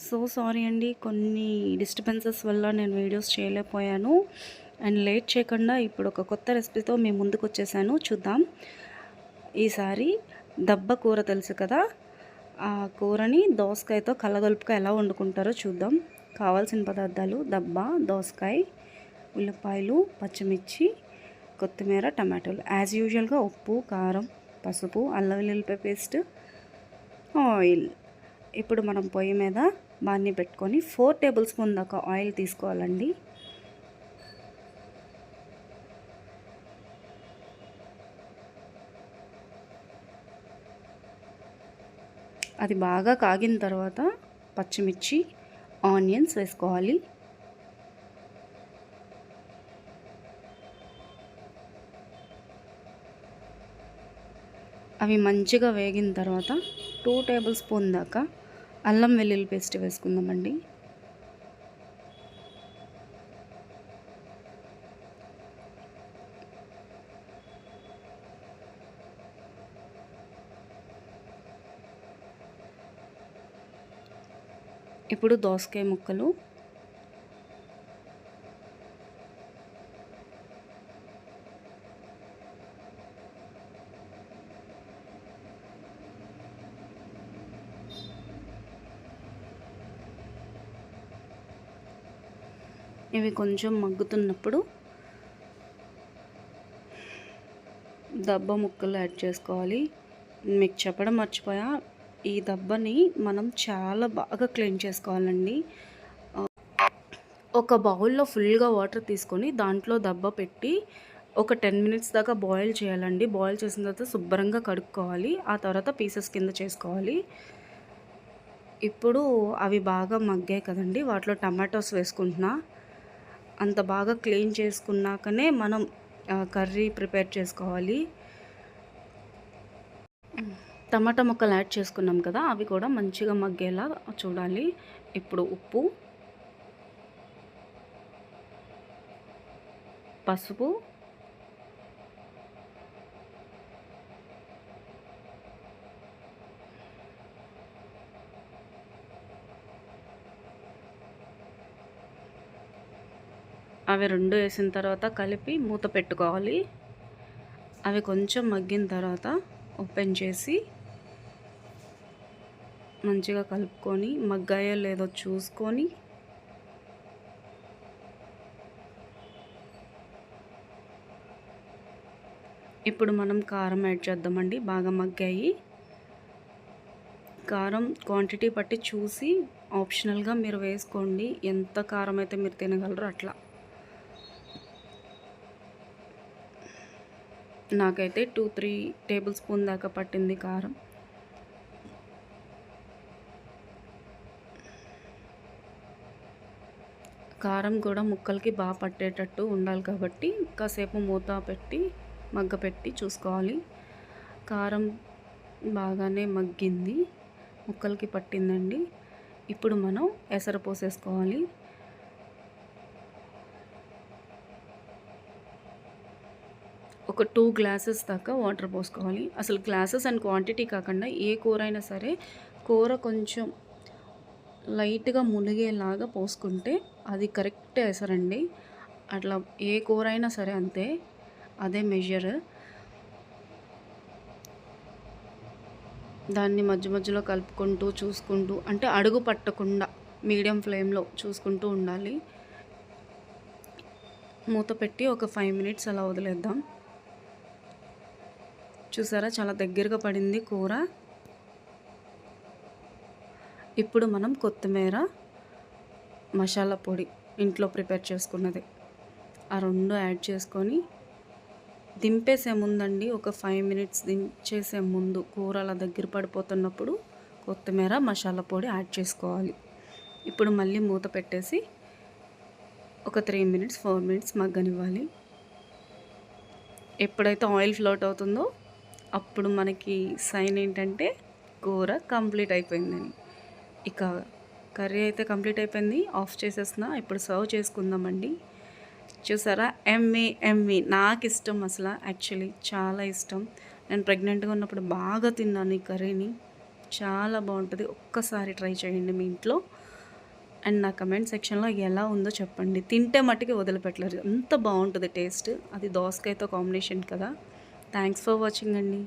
So sorry అండి, కొన్ని disturbances వల్ల నేను వీడియోస్ చేయలేకపోయాను. అండ్ లేట్ చేయకుండా ఇప్పుడు ఒక కొత్త రెసిపీతో మీ ముందుకు వచ్చేసాను. చూద్దాం. ఈసారి దబ్బ కూర తెలుసు కదా, ఆ కూరని దోసకాయతో కలగలుపుగా ఎలా వండుకుంటారో చూద్దాం. కావాల్సిన పదార్థాలు: దబ్బ, దోసకాయ, ఉల్లిపాయలు, పచ్చిమిర్చి, కొత్తిమీర, టమాటోలు. యాజ్ యూజువల్గా ఉప్పు, కారం, పసుపు, అల్లం వెల్లుల్లిపాయ పేస్ట్, ఆయిల్. ఇప్పుడు మనం పొయ్యి మీద బాణీ పెట్టుకొని 4 టేబుల్ స్పూన్ దాకా ఆయిల్ తీసుకోవాలండి. అది బాగా కాగిన తర్వాత పచ్చిమిర్చి, ఆనియన్స్ వేసుకోవాలి. అవి మంచిగా వేగిన తర్వాత 2 టేబుల్ స్పూన్ దాకా అల్లం వెల్లుల్లి పేస్ట్ వేసుకుందామండి. ఇప్పుడు దోసకాయ ముక్కలు, ఇవి కొంచెం మగ్గుతున్నప్పుడు దబ్బ ముక్కలు యాడ్ చేసుకోవాలి. మీకు చెప్పడం మర్చిపోయా, ఈ దబ్బని మనం చాలా బాగా క్లీన్ చేసుకోవాలండి. ఒక బౌల్లో ఫుల్గా వాటర్ తీసుకొని దాంట్లో దబ్బ పెట్టి ఒక 10 మినిట్స్ దాకా బాయిల్ చేయాలండి. బాయిల్ చేసిన తర్వాత శుభ్రంగా కడుక్కోవాలి. ఆ తర్వాత పీసెస్ కింద చేసుకోవాలి. ఇప్పుడు అవి బాగా మగ్గాయి కదండి, వాటిలో టమాటోస్ వేసుకుంటున్నా. అంత బాగా క్లీన్ చేసుకున్నాకనే మనం కర్రీ ప్రిపేర్ చేసుకోవాలి. టమాటా ముక్కలు యాడ్ చేసుకున్నాం కదా, అవి కూడా మంచిగా మగ్గేలా చూడాలి. ఇప్పుడు ఉప్పు, పసుపు, అవి రెండు వేసిన తర్వాత కలిపి మూత పెట్టుకోవాలి. అవి కొంచెం మగ్గిన తర్వాత ఓపెన్ చేసి మంచిగా కలుపుకొని మగ్గాయో లేదో చూసుకొని ఇప్పుడు మనం కారం యాడ్ చేద్దామండి. బాగా మగ్గాయి. కారం క్వాంటిటీ బట్టి చూసి ఆప్షనల్గా మీరు వేసుకోండి. ఎంత కారం అయితే మీరు తినగలరో అట్లా. నాకైతే 2-3 టేబుల్ స్పూన్ దాకా పట్టింది కారం. కారం కూడా ముక్కలకి బాగా పట్టేటట్టు ఉండాలి కాబట్టి కాసేపు మూత పెట్టి మగ్గపెట్టి చూసుకోవాలి. కారం బాగానే మగ్గింది, ముక్కలకి పట్టిందండి. ఇప్పుడు మనం ఎసరు పోసేసుకోవాలి. ఒక 2 గ్లాసెస్ దాకా వాటర్ పోసుకోవాలి. అసలు గ్లాసెస్ అండ్ క్వాంటిటీ కాకుండా ఏ కూర అయినా సరే కూర కొంచెం లైట్గా మునిగేలాగా పోసుకుంటే అది కరెక్ట్ ఎసరండి. అట్లా ఏ కూర అయినా సరే అంతే, అదే మెజర్. దాన్ని మధ్య మధ్యలో కలుపుకుంటూ చూసుకుంటూ, అంటే అడుగు పట్టకుండా మీడియం ఫ్లేమ్లో చూసుకుంటూ ఉండాలి. మూత పెట్టి ఒక 5 మినిట్స్ అలా వదిలేద్దాం. చూసారా, చాలా దగ్గరగా పడింది కూర. ఇప్పుడు మనం కొత్తిమీర, మసాలా పొడి ఇంట్లో ప్రిపేర్ చేసుకున్నది ఆ రెండు యాడ్ చేసుకొని దింపేసే ముందండి, ఒక 5 మినిట్స్ దించేసే ముందు కూర అలా దగ్గర పడిపోతున్నప్పుడు కొత్తిమీర, మసాలా పొడి యాడ్ చేసుకోవాలి. ఇప్పుడు మళ్ళీ మూత పెట్టేసి ఒక 3 మినిట్స్ 4 మినిట్స్ మగ్గనివ్వాలి. ఎప్పుడైతే ఆయిల్ ఫ్లోట్ అవుతుందో అప్పుడు మనకి సైన్ ఏంటంటే కూర కంప్లీట్ అయిపోయిందని. ఇక కర్రీ అయితే కంప్లీట్ అయిపోయింది, ఆఫ్ చేసేస్తున్నా. ఇప్పుడు సర్వ్ చేసుకుందామండి. చూసారా, ఎమ్మి నాకు ఇష్టం, అసలు యాక్చువల్లీ చాలా ఇష్టం. నేను ప్రెగ్నెంట్గా ఉన్నప్పుడు బాగా తిన్నాను ఈ కర్రీని. చాలా బాగుంటుంది, ఒక్కసారి ట్రై చేయండి మీ ఇంట్లో. అండ్ నా కమెంట్ సెక్షన్లో ఎలా ఉందో చెప్పండి. తింటే మట్టుకి వదిలిపెట్టలేరు, అంత బాగుంటుంది టేస్ట్. అది దోసకాయతో కాంబినేషన్ కదా. థ్యాంక్స్ ఫర్ వాచింగ్ అండి.